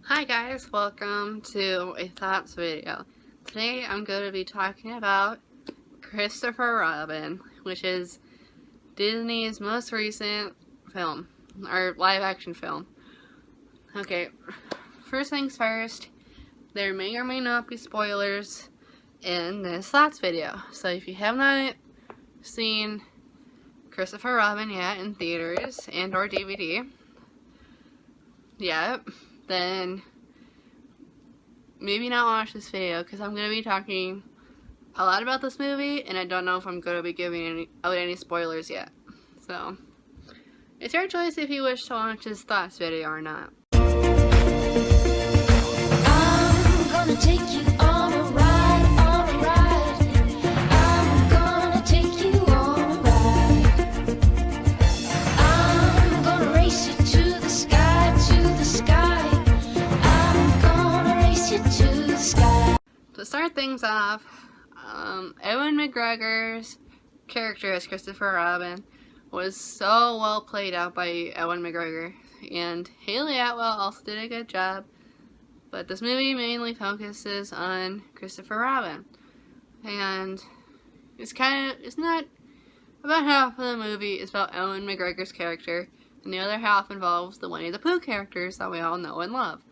Hi guys, welcome to a thoughts video. Today I'm going to be talking about Christopher Robin, which is Disney's most recent film, or live action film. Okay, first things first, there may or may not be spoilers in this thoughts video. So if you have not seen Christopher Robin yet in theaters and or DVD yet, then maybe not watch this video because I'm going to be talking a lot about this movie and I don't know if I'm going to be giving out any spoilers yet. So, it's your choice if you wish to watch this thoughts video or not. I'm gonna take you on a ride, on a ride. I'm gonna take you on a ride. I'm gonna race you to the sky, to the sky. I'm gonna race you to the sky. To start things off, Ewan McGregor's character as Christopher Robin was so well played out by Ewan McGregor, and Haley Atwell also did a good job. But this movie mainly focuses on Christopher Robin, and it's not about half of the movie is about Ewan McGregor's character, and the other half involves the Winnie the Pooh characters that we all know and love.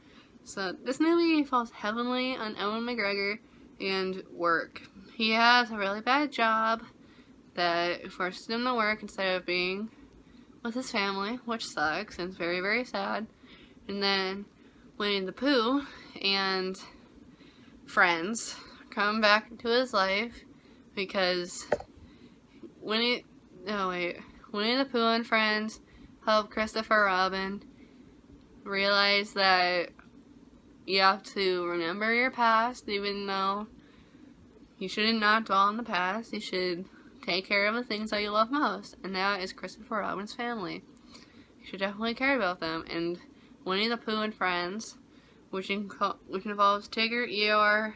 So this movie falls heavily on Ewan McGregor and work. He has a really bad job that forces him to work instead of being with his family, which sucks and it's very, very sad. And then Winnie the Pooh and friends come back into his life because Winnie the Pooh and friends help Christopher Robin realize that you have to remember your past, even though you should not dwell on the past. You should take care of the things that you love most, and that is Christopher Robin's family. You should definitely care about them. And Winnie the Pooh and friends, which involves Tigger, Eeyore,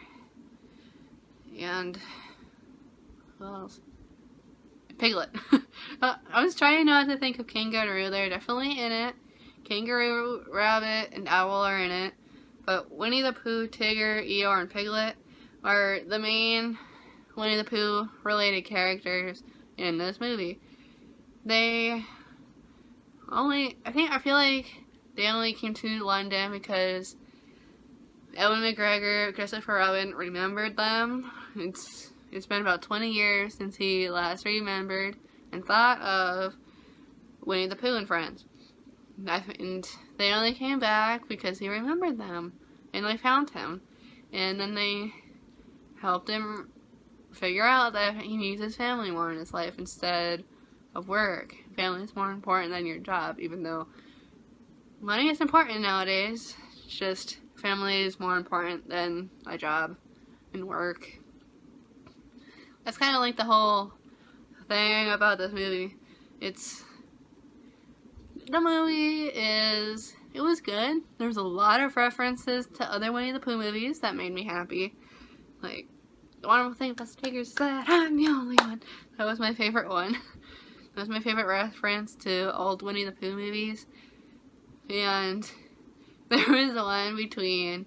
and who else? Piglet. I was trying not to think of Kangaroo. They're definitely in it. Kangaroo, Rabbit, and Owl are in it. But Winnie the Pooh, Tigger, Eeyore, and Piglet are the main Winnie the Pooh related characters in this movie. I feel like they only came to London because Ewan McGregor, Christopher Robin remembered them. It's been about 20 years since he last remembered and thought of Winnie the Pooh and friends. And they only came back because he remembered them, and they found him, and then they helped him figure out that he needs his family more in his life instead of work. Family is more important than your job, even though money is important nowadays. It's just family is more important than a job and work. That's kind of like the whole thing about this movie. It was good. There's a lot of references to other Winnie the Pooh movies that made me happy. Like, the wonderful thing about Tigger is that I'm the only one. That was my favorite one. That was my favorite reference to old Winnie the Pooh movies. And there was one between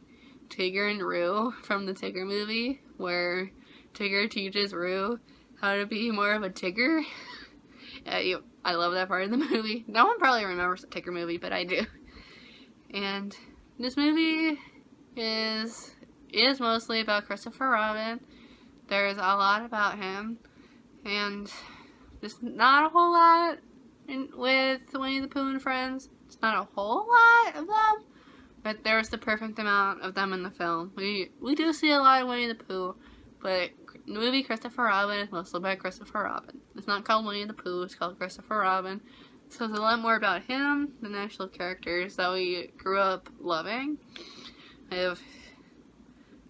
Tigger and Roo from the Tigger movie where Tigger teaches Roo how to be more of a Tigger. I love that part of the movie. No one probably remembers the Tigger movie, but I do. And this movie is mostly about Christopher Robin. There's a lot about him, and just not a whole lot with Winnie the Pooh and friends. It's not a whole lot of them, but there's the perfect amount of them in the film. We do see a lot of Winnie the Pooh, but the movie Christopher Robin is mostly about Christopher Robin. It's not called Winnie the Pooh, it's called Christopher Robin. So it's a lot more about him than the actual characters that we grew up loving. If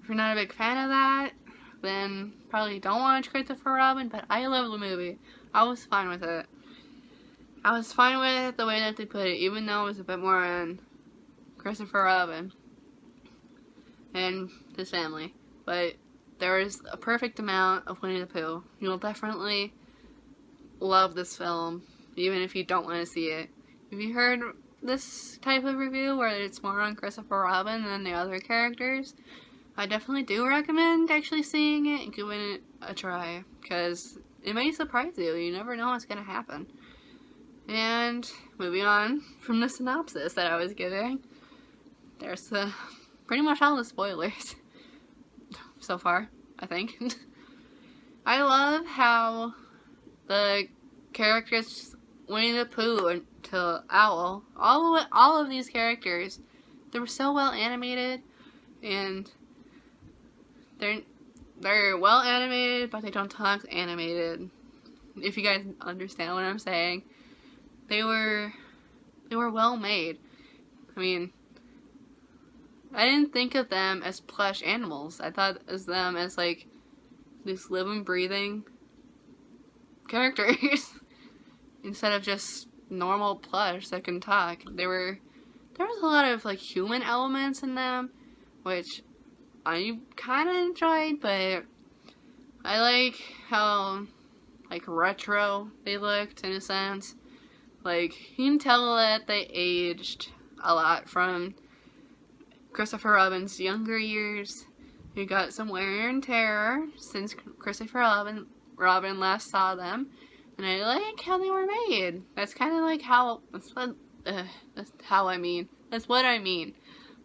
you're not a big fan of that, then probably don't watch Christopher Robin, but I love the movie. I was fine with it. I was fine with the way that they put it, even though it was a bit more on Christopher Robin and his family. But there is a perfect amount of Winnie the Pooh. You'll definitely love this film, even if you don't want to see it. If you heard this type of review where it's more on Christopher Robin than the other characters, I definitely do recommend actually seeing it and giving it a try, because it may surprise you. You never know what's going to happen. And moving on from the synopsis that I was giving, there's pretty much all the spoilers so far, I think. I love how the characters, Winnie the Pooh to Owl, all of these characters, they were so well animated, and they're well animated, but they don't talk animated. If you guys understand what I'm saying, they were well made. I mean, I didn't think of them as plush animals. I thought of them as like these living, breathing characters instead of just normal plush that can talk. There was a lot of like human elements in them, which I kind of enjoyed, but I like how like retro they looked in a sense. Like, you can tell that they aged a lot from Christopher Robin's younger years. You got some wear and tear since Christopher Robin last saw them, and I like how they were made. That's kind of like how that's what I mean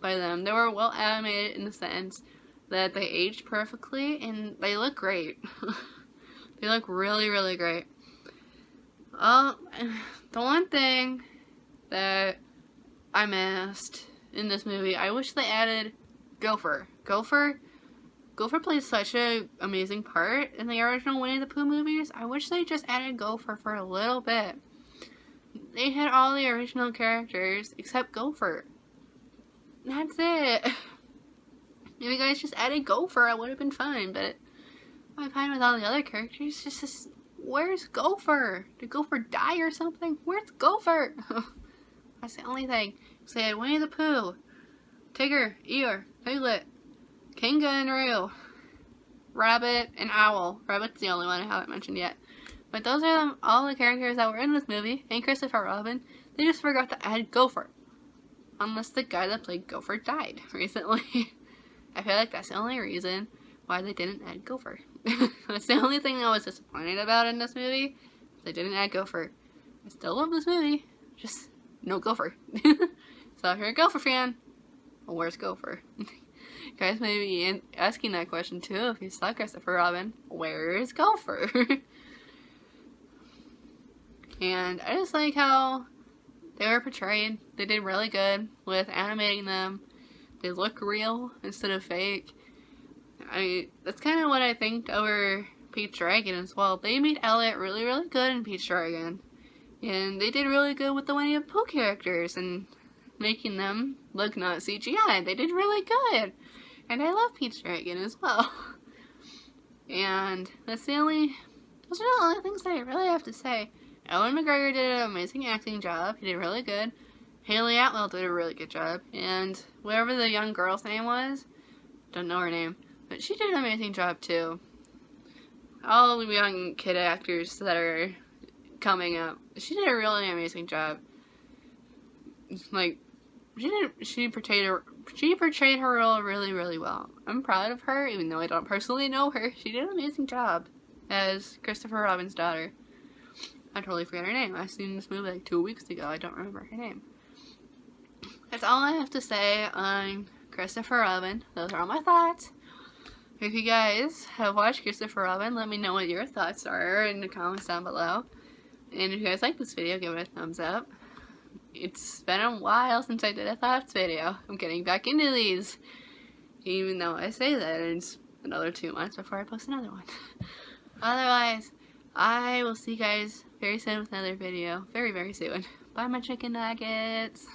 by them. They were well animated in the sense that they aged perfectly and they look great. They look really, really great. The one thing that I missed in this movie, I wish they added Gopher. Gopher plays such an amazing part in the original Winnie the Pooh movies. I wish they just added Gopher for a little bit. They had all the original characters except Gopher. That's it. If you guys just added Gopher, I would have been fine, but I'm fine with all the other characters. Just where's Gopher? Did Gopher die or something? Where's Gopher? That's the only thing. So they had Winnie the Pooh, Tigger, Eeyore, Piglet, Kinga and Roo, Rabbit, and Owl. Rabbit's the only one I haven't mentioned yet. But those are all the characters that were in this movie, and Christopher Robin. They just forgot to add Gopher. Unless the guy that played Gopher died recently. I feel like that's the only reason why they didn't add Gopher. That's the only thing I was disappointed about in this movie. They didn't add Gopher. I still love this movie, just no Gopher. So if you're a Gopher fan, well, where's Gopher? You guys may be asking that question too if you saw Christopher Robin. Where is Gopher? And I just like how they were portrayed. They did really good with animating them. They look real instead of fake. That's kind of what I think over Pete's Dragon as well. They made Elliot really, really good in Pete's Dragon. And they did really good with the Winnie the Pooh characters and making them look not CGI. They did really good. And I love Pete's Dragon as well. And those are the only things that I really have to say. Ewan McGregor did an amazing acting job. He did really good. Hayley Atwell did a really good job. And whatever the young girl's name was, don't know her name, but she did an amazing job too. All the young kid actors that are coming up, she did a really amazing job. Like, she portrayed her role really, really well. I'm proud of her, even though I don't personally know her. She did an amazing job as Christopher Robin's daughter. I totally forgot her name. I seen this movie like 2 weeks ago. I don't remember her name. That's all I have to say on Christopher Robin. Those are all my thoughts. If you guys have watched Christopher Robin, let me know what your thoughts are in the comments down below. And if you guys like this video, give it a thumbs up. It's been a while since I did a thoughts video. I'm getting back into these. Even though I say that, it's another 2 months before I post another one. Otherwise, I will see you guys very soon with another video. Very, very soon. Bye, my chicken nuggets.